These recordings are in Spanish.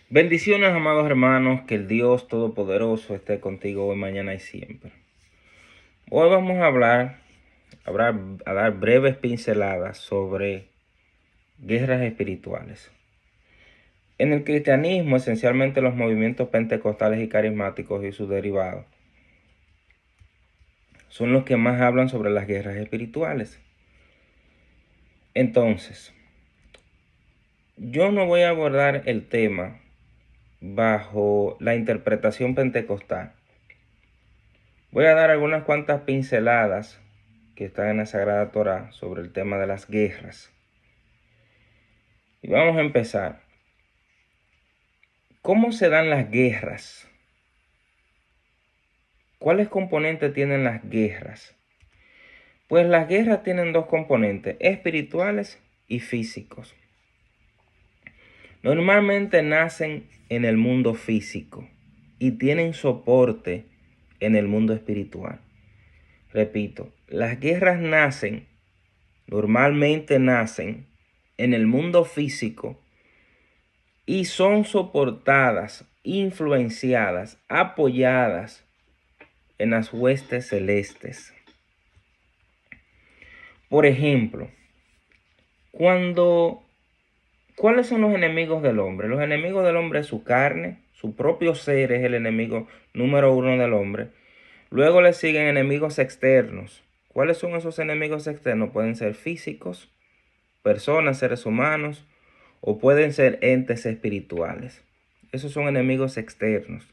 Bendiciones, amados hermanos, que el Dios Todopoderoso esté contigo hoy, mañana y siempre. Hoy vamos a dar breves pinceladas sobre guerras espirituales. En el cristianismo, esencialmente los movimientos pentecostales y carismáticos y sus derivados son los que más hablan sobre las guerras espirituales. Entonces, yo no voy a abordar el tema bajo la interpretación pentecostal. Voy a dar algunas cuantas pinceladas que están en la Sagrada Torá sobre el tema de las guerras. Y vamos a empezar. ¿Cómo se dan las guerras? ¿Cuáles componentes tienen las guerras? Pues las guerras tienen dos componentes, espirituales y físicos. Normalmente nacen en el mundo físico y tienen soporte en el mundo espiritual. Repito, las guerras normalmente nacen en el mundo físico y son soportadas, influenciadas, apoyadas en las huestes celestes. Por ejemplo, ¿cuáles son los enemigos del hombre? Los enemigos del hombre es su carne, su propio ser es el enemigo número uno del hombre. Luego le siguen enemigos externos. ¿Cuáles son esos enemigos externos? Pueden ser físicos, personas, seres humanos, o pueden ser entes espirituales. Esos son enemigos externos.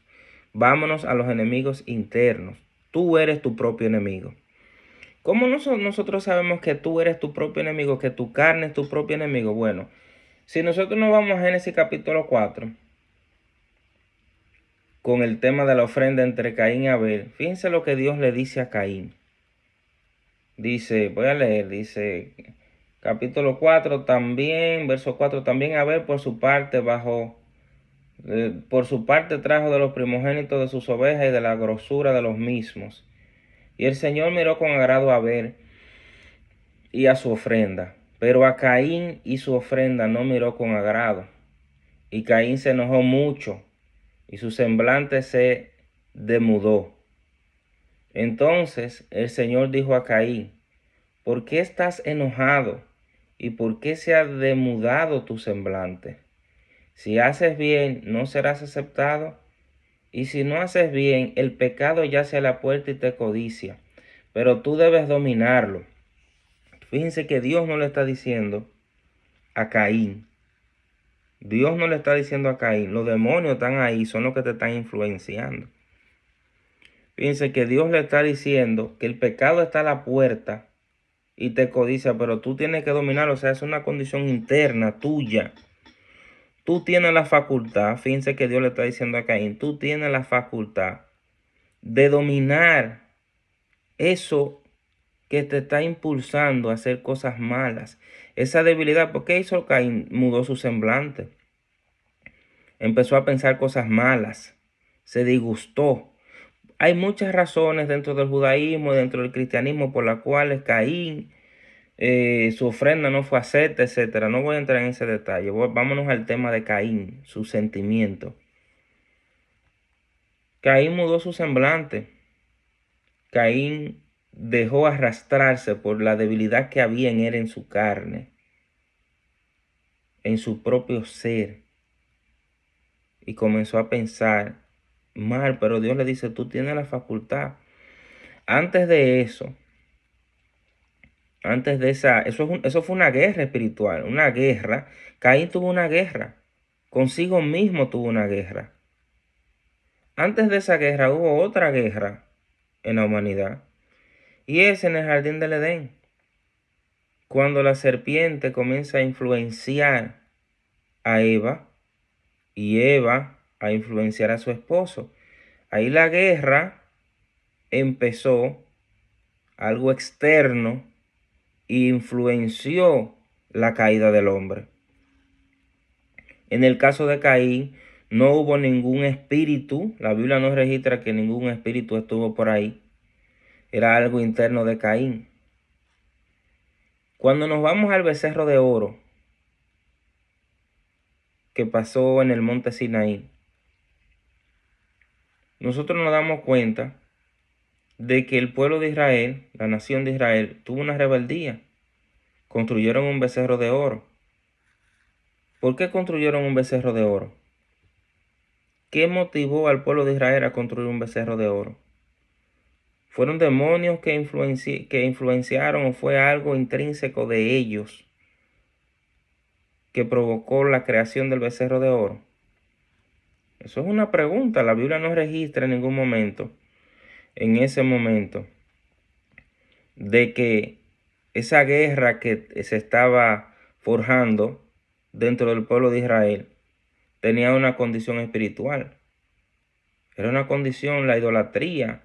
Vámonos a los enemigos internos. Tú eres tu propio enemigo. ¿Cómo nosotros sabemos que tú eres tu propio enemigo, que tu carne es tu propio enemigo? Bueno, si nosotros nos vamos a Génesis capítulo 4, con el tema de la ofrenda entre Caín y Abel, fíjense lo que Dios le dice a Caín. Dice, voy a leer, dice capítulo 4 también, verso 4, también Abel por su parte trajo de los primogénitos de sus ovejas y de la grosura de los mismos. Y el Señor miró con agrado a Abel y a su ofrenda, pero a Caín y su ofrenda no miró con agrado. Y Caín se enojó mucho y su semblante se demudó. Entonces el Señor dijo a Caín, ¿por qué estás enojado? ¿Y por qué se ha demudado tu semblante? Si haces bien, no serás aceptado. Y si no haces bien, el pecado yace a la puerta y te codicia. Pero tú debes dominarlo. Fíjense que Dios no le está diciendo a Caín. Dios no le está diciendo a Caín. Los demonios están ahí, son los que te están influenciando. Fíjense que Dios le está diciendo que el pecado está a la puerta y te codicia, pero tú tienes que dominarlo. O sea, es una condición interna tuya. Tú tienes la facultad, fíjense que Dios le está diciendo a Caín, tú tienes la facultad de dominar eso que te está impulsando a hacer cosas malas. Esa debilidad, ¿por qué hizo Caín? Mudó su semblante. Empezó a pensar cosas malas. Se disgustó. Hay muchas razones dentro del judaísmo, dentro del cristianismo, por las cuales Caín, su ofrenda no fue acepta, etcétera. No voy a entrar en ese detalle. Vámonos al tema de Caín, su sentimiento. Caín mudó su semblante. Caín dejó arrastrarse por la debilidad que había en él, en su carne, en su propio ser. Y comenzó a pensar mal, pero Dios le dice, tú tienes la facultad. Antes de eso, eso fue una guerra espiritual, una guerra. Caín tuvo una guerra, consigo mismo tuvo una guerra. Antes de esa guerra hubo otra guerra en la humanidad, y es en el jardín del Edén, cuando la serpiente comienza a influenciar a Eva y Eva a influenciar a su esposo. Ahí la guerra empezó, algo externo influenció la caída del hombre. En el caso de Caín, no hubo ningún espíritu. La Biblia no registra que ningún espíritu estuvo por ahí. Era algo interno de Caín. Cuando nos vamos al becerro de oro, que pasó en el monte Sinaí, nosotros nos damos cuenta de que el pueblo de Israel, la nación de Israel, tuvo una rebeldía. Construyeron un becerro de oro. ¿Por qué construyeron un becerro de oro? ¿Qué motivó al pueblo de Israel a construir un becerro de oro? ¿Fueron demonios que influenciaron o fue algo intrínseco de ellos que provocó la creación del becerro de oro? Eso es una pregunta. La Biblia no registra en ningún momento, en ese momento, de que esa guerra que se estaba forjando dentro del pueblo de Israel tenía una condición espiritual. Era una condición, la idolatría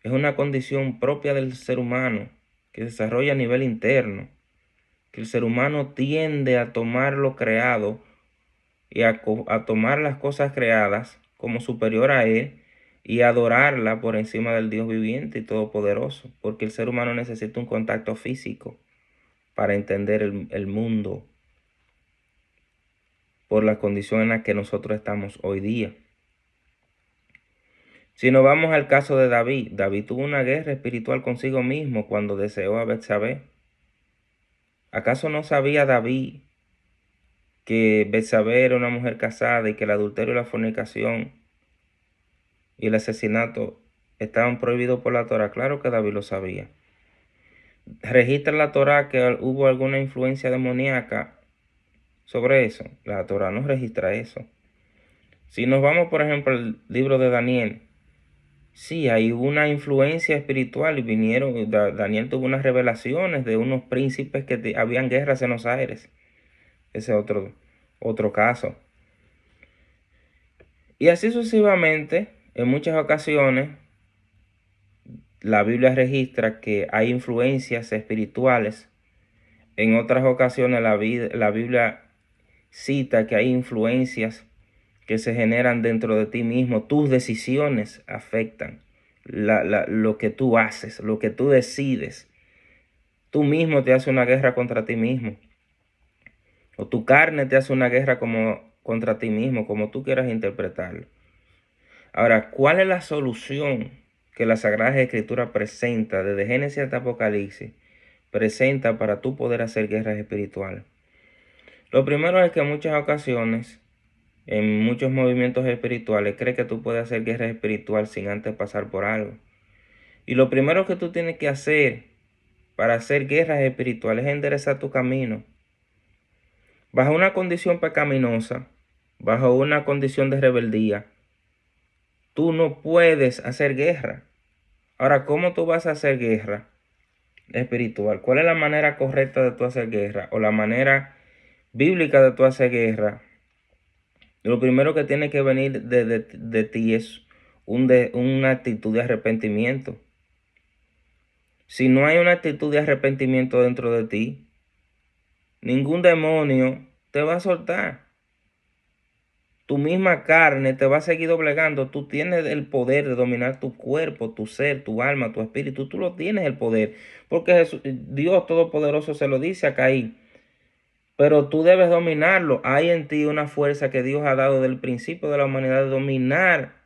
es una condición propia del ser humano que se desarrolla a nivel interno, que el ser humano tiende a tomar lo creado y a tomar las cosas creadas como superior a él y adorarla por encima del Dios viviente y todopoderoso, porque el ser humano necesita un contacto físico para entender el mundo por la condición en la que nosotros estamos hoy día. Si nos vamos al caso de David, David tuvo una guerra espiritual consigo mismo cuando deseó a Betsabé. ¿Acaso no sabía David que Betsabé era una mujer casada y que el adulterio y la fornicación y el asesinato estaban prohibidos por la Torá? Claro que David lo sabía. ¿Registra la Torá que hubo alguna influencia demoníaca sobre eso? La Torá no registra eso. Si nos vamos, por ejemplo, al libro de Daniel, sí, hay una influencia espiritual y Daniel tuvo unas revelaciones de unos príncipes que habían guerras en los aires. Ese es otro caso. Y así sucesivamente, en muchas ocasiones, la Biblia registra que hay influencias espirituales. En otras ocasiones, la Biblia cita que hay influencias que se generan dentro de ti mismo. Tus decisiones afectan lo que tú haces, lo que tú decides. Tú mismo te haces una guerra contra ti mismo. O tu carne te hace una guerra contra ti mismo, como tú quieras interpretarlo. Ahora, ¿cuál es la solución que la Sagrada Escritura presenta desde Génesis hasta Apocalipsis? Presenta para tú poder hacer guerras espirituales. Lo primero es que en muchas ocasiones, en muchos movimientos espirituales, cree que tú puedes hacer guerra espiritual sin antes pasar por algo. Y lo primero que tú tienes que hacer para hacer guerras espirituales es enderezar tu camino. Bajo una condición pecaminosa, bajo una condición de rebeldía, tú no puedes hacer guerra. Ahora, ¿cómo tú vas a hacer guerra espiritual? ¿Cuál es la manera correcta de tú hacer guerra? O la manera bíblica de tú hacer guerra. Lo primero que tiene que venir de ti es una actitud de arrepentimiento. Si no hay una actitud de arrepentimiento dentro de ti, ningún demonio te va a soltar. Tu misma carne te va a seguir doblegando. Tú tienes el poder de dominar tu cuerpo, tu ser, tu alma, tu espíritu. Tú lo tienes el poder. Porque Dios Todopoderoso se lo dice a Caín. Pero tú debes dominarlo. Hay en ti una fuerza que Dios ha dado desde el principio de la humanidad de dominar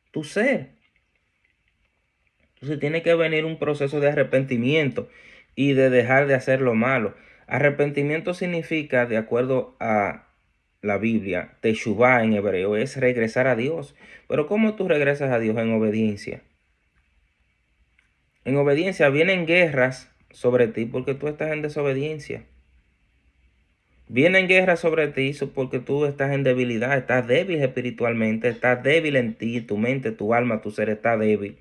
tu ser. Entonces tiene que venir un proceso de arrepentimiento y de dejar de hacer lo malo. Arrepentimiento significa, de acuerdo a la Biblia, teshuvá en hebreo, es regresar a Dios. Pero ¿cómo tú regresas a Dios? En obediencia. En obediencia vienen guerras sobre ti porque tú estás en desobediencia. Vienen guerras sobre ti porque tú estás en debilidad, estás débil espiritualmente, estás débil en ti, tu mente, tu alma, tu ser está débil.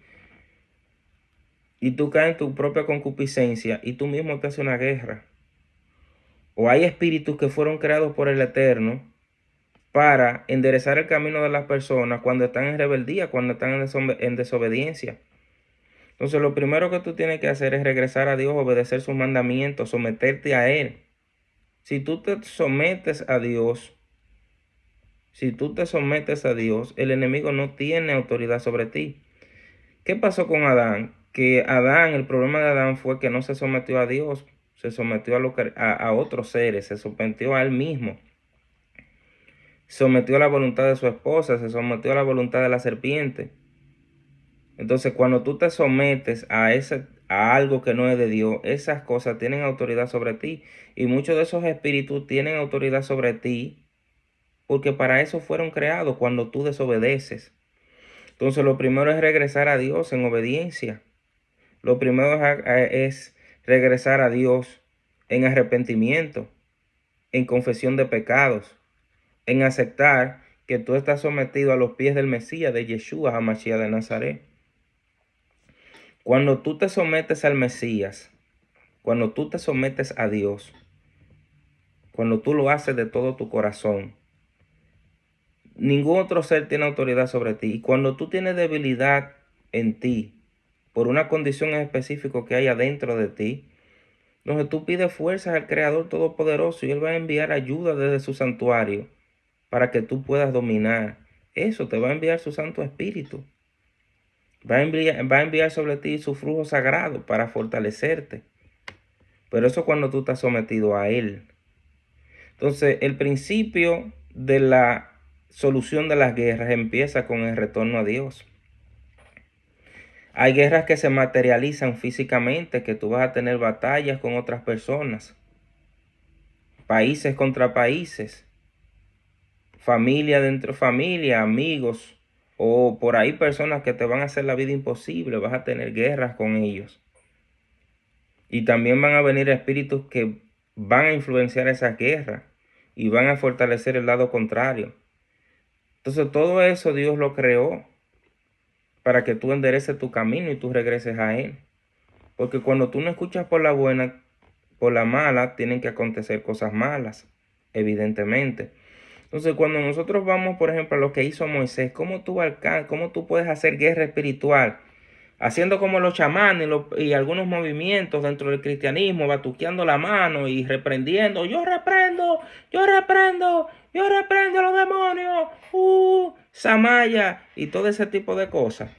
Y tú caes en tu propia concupiscencia y tú mismo te haces una guerra. O hay espíritus que fueron creados por el Eterno para enderezar el camino de las personas cuando están en rebeldía, cuando están en desobediencia. Entonces lo primero que tú tienes que hacer es regresar a Dios, obedecer sus mandamientos, someterte a Él. Si tú te sometes a Dios, el enemigo no tiene autoridad sobre ti. ¿Qué pasó con Adán? Que el problema de Adán fue que no se sometió a Dios, se sometió a otros seres, se sometió a él mismo. sometió a la voluntad de su esposa, se sometió a la voluntad de la serpiente. Entonces, cuando tú te sometes a algo que no es de Dios, esas cosas tienen autoridad sobre ti. Y muchos de esos espíritus tienen autoridad sobre ti porque para eso fueron creados cuando tú desobedeces. Entonces, lo primero es regresar a Dios en obediencia. Lo primero es regresar a Dios en arrepentimiento, en confesión de pecados, en aceptar que tú estás sometido a los pies del Mesías, de Yeshua HaMashiach de Nazaret. Cuando tú te sometes al Mesías, cuando tú te sometes a Dios, cuando tú lo haces de todo tu corazón, ningún otro ser tiene autoridad sobre ti. Y cuando tú tienes debilidad en ti, por una condición específica que hay adentro de ti, donde tú pides fuerzas al Creador Todopoderoso y Él va a enviar ayuda desde su santuario para que tú puedas dominar. Eso te va a enviar su Santo Espíritu. Va a enviar sobre ti su flujo sagrado para fortalecerte. Pero eso cuando tú estás sometido a Él. Entonces, el principio de la solución de las guerras empieza con el retorno a Dios. Hay guerras que se materializan físicamente, que tú vas a tener batallas con otras personas, países contra países, familia dentro de familia, amigos, o por ahí personas que te van a hacer la vida imposible, vas a tener guerras con ellos. Y también van a venir espíritus que van a influenciar esas guerras y van a fortalecer el lado contrario. Entonces todo eso Dios lo creó para que tú endereces tu camino y tú regreses a Él. Porque cuando tú no escuchas por la buena, por la mala, tienen que acontecer cosas malas, evidentemente. Entonces, cuando nosotros vamos, por ejemplo, a lo que hizo Moisés, ¿cómo tú puedes hacer guerra espiritual? Haciendo como los chamanes y algunos movimientos dentro del cristianismo, batuqueando la mano y reprendiendo. Yo reprendo, yo reprendo, yo reprendo a los demonios. Samaya y todo ese tipo de cosas.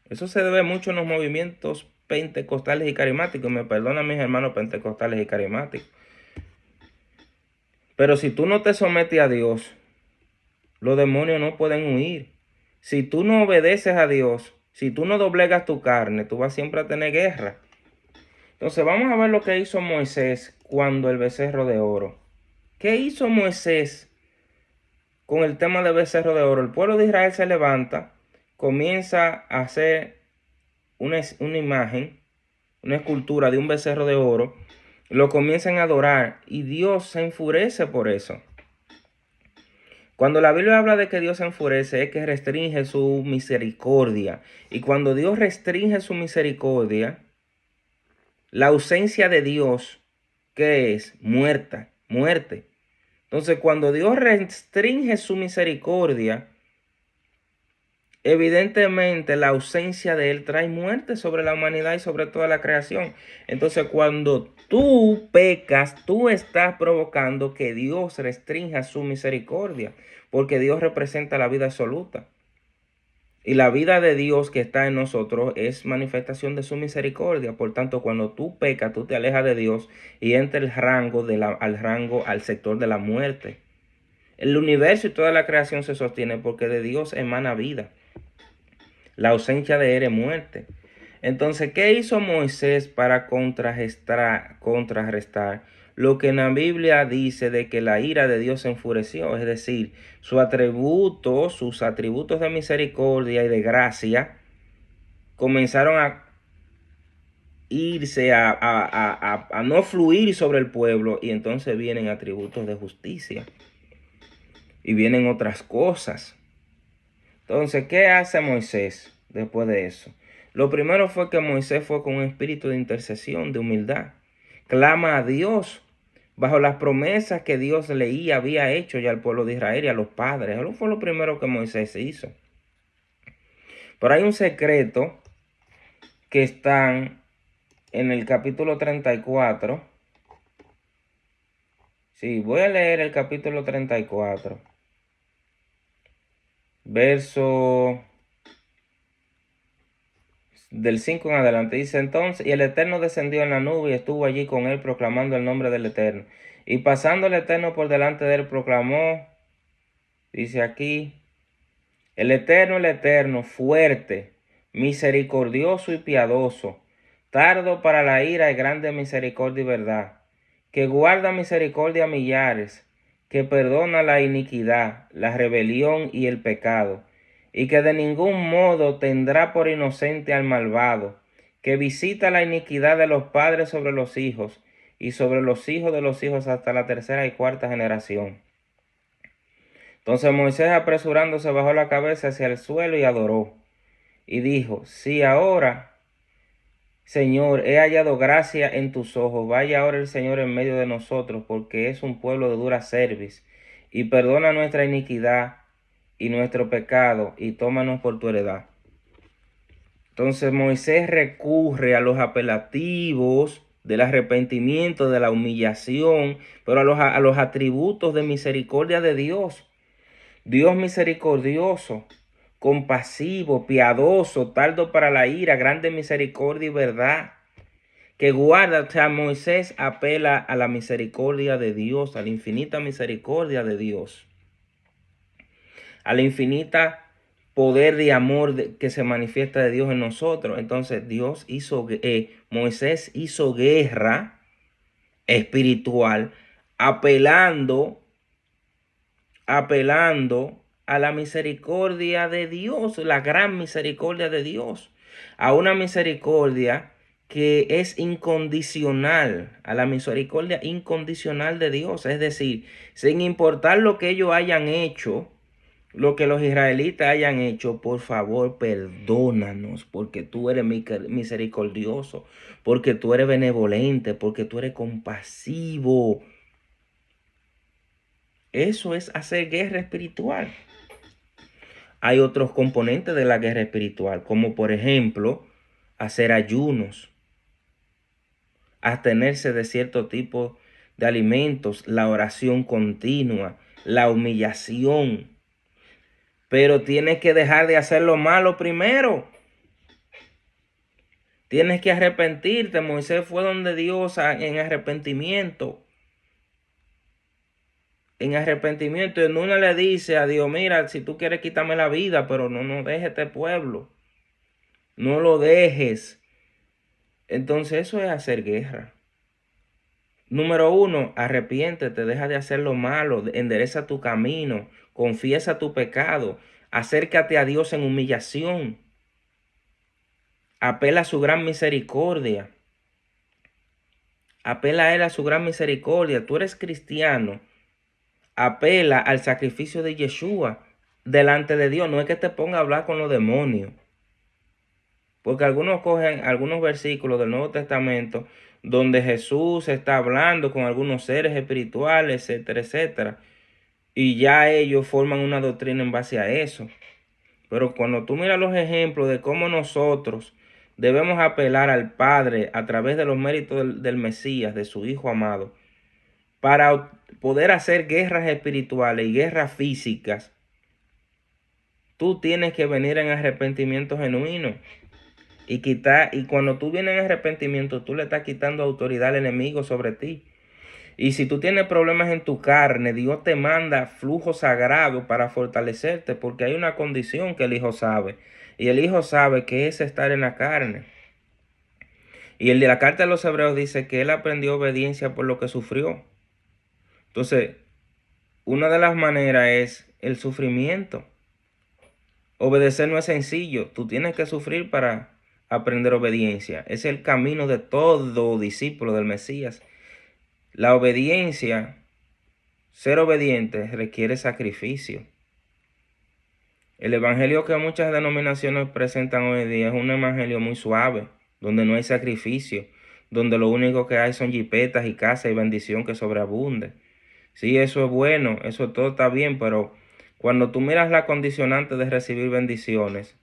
Eso se debe mucho en los movimientos pentecostales y carismáticos. Me perdonan mis hermanos pentecostales y carismáticos. Pero si tú no te sometes a Dios, los demonios no pueden huir. Si tú no obedeces a Dios, si tú no doblegas tu carne, tú vas siempre a tener guerra. Entonces vamos a ver lo que hizo Moisés cuando el becerro de oro. ¿Qué hizo Moisés con el tema del becerro de oro? El pueblo de Israel se levanta, comienza a hacer una imagen, una escultura de un becerro de oro, lo comienzan a adorar y Dios se enfurece por eso. Cuando la Biblia habla de que Dios se enfurece es que restringe su misericordia. Y cuando Dios restringe su misericordia, la ausencia de Dios, ¿qué es? Muerte. Entonces, cuando Dios restringe su misericordia, evidentemente la ausencia de Él trae muerte sobre la humanidad y sobre toda la creación. Entonces, cuando tú pecas, tú estás provocando que Dios restrinja su misericordia, porque Dios representa la vida absoluta. Y la vida de Dios que está en nosotros es manifestación de su misericordia. Por tanto, cuando tú pecas, tú te alejas de Dios y entra al sector de la muerte. El universo y toda la creación se sostiene porque de Dios emana vida. La ausencia de Él es muerte. Entonces, ¿qué hizo Moisés para contrarrestar lo que en la Biblia dice de que la ira de Dios se enfureció? Es decir, sus atributos de misericordia y de gracia comenzaron a irse, a no fluir sobre el pueblo, y entonces vienen atributos de justicia y vienen otras cosas. Entonces, ¿qué hace Moisés después de eso? Lo primero fue que Moisés fue con un espíritu de intercesión, de humildad. Clama a Dios bajo las promesas que Dios había hecho ya al pueblo de Israel y a los padres. Eso fue lo primero que Moisés hizo. Pero hay un secreto que está en el capítulo 34. Sí, voy a leer el capítulo 34. Verso del 5 en adelante. Dice entonces, y el Eterno descendió en la nube y estuvo allí con él proclamando el nombre del Eterno. Y pasando el Eterno por delante de él, proclamó, dice aquí, el Eterno, fuerte, misericordioso y piadoso, tardo para la ira y grande misericordia y verdad, que guarda misericordia a millares, que perdona la iniquidad, la rebelión y el pecado, y que de ningún modo tendrá por inocente al malvado, que visita la iniquidad de los padres sobre los hijos, y sobre los hijos de los hijos hasta la tercera y cuarta generación. Entonces Moisés, apresurándose, bajó la cabeza hacia el suelo y adoró. Y dijo, si ahora, Señor, he hallado gracia en tus ojos, vaya ahora el Señor en medio de nosotros, porque es un pueblo de dura cerviz, y perdona nuestra iniquidad y nuestro pecado, y tómanos por tu heredad. Entonces Moisés recurre a los apelativos del arrepentimiento, de la humillación, pero a los atributos de misericordia de Dios. Dios misericordioso, compasivo, piadoso, tardo para la ira, grande misericordia y verdad, que guarda. O sea, Moisés apela a la misericordia de Dios, a la infinita misericordia de Dios, a la infinita poder de amor que se manifiesta de Dios en nosotros. Entonces Moisés hizo guerra espiritual, apelando a la misericordia de Dios, la gran misericordia de Dios, a una misericordia que es incondicional, a la misericordia incondicional de Dios. Es decir, sin importar lo que ellos hayan hecho, lo que los israelitas hayan hecho, por favor, perdónanos, porque tú eres misericordioso, porque tú eres benevolente, porque tú eres compasivo. Eso es hacer guerra espiritual. Hay otros componentes de la guerra espiritual, como por ejemplo, hacer ayunos, abstenerse de cierto tipo de alimentos, la oración continua, la humillación. Pero tienes que dejar de hacer lo malo primero. Tienes que arrepentirte. Moisés fue donde Dios en arrepentimiento. En arrepentimiento, en una le dice a Dios, mira, si tú quieres quitarme la vida, pero no dejes este pueblo. No lo dejes. Entonces eso es hacer guerra. Número 1, arrepiéntete, deja de hacer lo malo, endereza tu camino, confiesa tu pecado, acércate a Dios en humillación, apela a su gran misericordia, apela a Él a su gran misericordia. Tú eres cristiano, apela al sacrificio de Yeshua delante de Dios. No es que te ponga a hablar con los demonios. Porque algunos cogen algunos versículos del Nuevo Testamento donde Jesús está hablando con algunos seres espirituales, etcétera, etcétera. Y ya ellos forman una doctrina en base a eso. Pero cuando tú miras los ejemplos de cómo nosotros debemos apelar al Padre a través de los méritos del Mesías, de su Hijo amado, para poder hacer guerras espirituales y guerras físicas, tú tienes que venir en arrepentimiento genuino. Y cuando tú vienes en arrepentimiento, tú le estás quitando autoridad al enemigo sobre ti. Y si tú tienes problemas en tu carne, Dios te manda flujo sagrado para fortalecerte, porque hay una condición que el Hijo sabe. Y el Hijo sabe que es estar en la carne. Y el de la carta de los Hebreos dice que él aprendió obediencia por lo que sufrió. Entonces, una de las maneras es el sufrimiento. Obedecer no es sencillo. Tú tienes que sufrir para aprender obediencia. Es el camino de todo discípulo del Mesías. La obediencia, ser obediente, requiere sacrificio. El evangelio que muchas denominaciones presentan hoy en día es un evangelio muy suave, donde no hay sacrificio, donde lo único que hay son jipetas y casas y bendición que sobreabunde. Sí, eso es bueno, eso todo está bien, pero cuando tú miras la condicionante de recibir bendiciones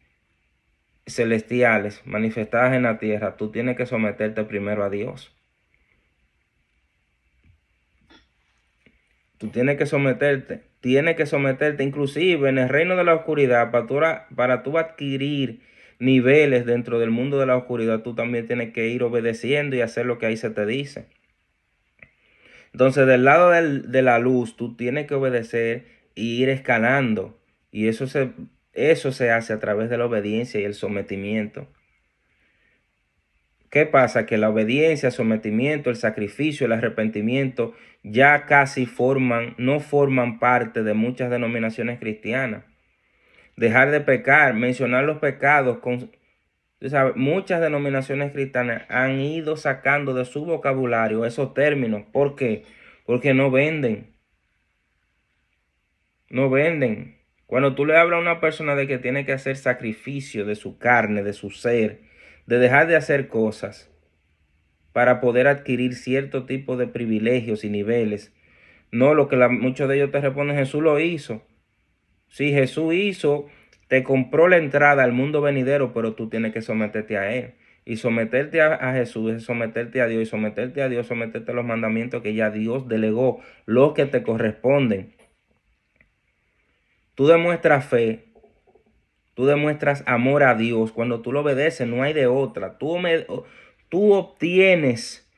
celestiales manifestadas en la tierra, tú tienes que someterte primero a Dios. Tú tienes que someterte inclusive en el reino de la oscuridad, para tú adquirir niveles dentro del mundo de la oscuridad, tú también tienes que ir obedeciendo y hacer lo que ahí se te dice. Entonces, del lado de la luz, tú tienes que obedecer y ir escalando. Y eso se hace a través de la obediencia y el sometimiento. ¿Qué pasa? Que la obediencia, el sometimiento, el sacrificio, el arrepentimiento ya casi no forman parte de muchas denominaciones cristianas. Dejar de pecar, mencionar los pecados, tú sabes, muchas denominaciones cristianas han ido sacando de su vocabulario esos términos. ¿Por qué? Porque no venden. No venden. Cuando tú le hablas a una persona de que tiene que hacer sacrificio de su carne, de su ser, de dejar de hacer cosas para poder adquirir cierto tipo de privilegios y niveles, no lo que muchos de ellos te responden, Jesús lo hizo. Sí, Jesús hizo, te compró la entrada al mundo venidero, pero tú tienes que someterte a Él. Y someterte a Jesús es someterte a Dios, y someterte a Dios, someterte a los mandamientos que ya Dios delegó, los que te corresponden. Tú demuestras fe, tú demuestras amor a Dios. Cuando tú lo obedeces, no hay de otra. Tú obtienes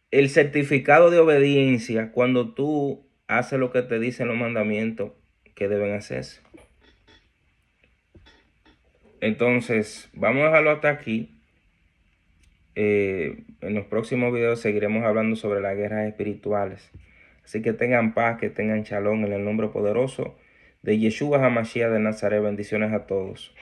el certificado de obediencia cuando tú haces lo que te dicen los mandamientos que deben hacerse. Entonces, vamos a dejarlo hasta aquí. En los próximos videos seguiremos hablando sobre las guerras espirituales. Así que tengan paz, que tengan shalom en el nombre poderoso de Yeshua HaMashiach de Nazaret. Bendiciones a todos.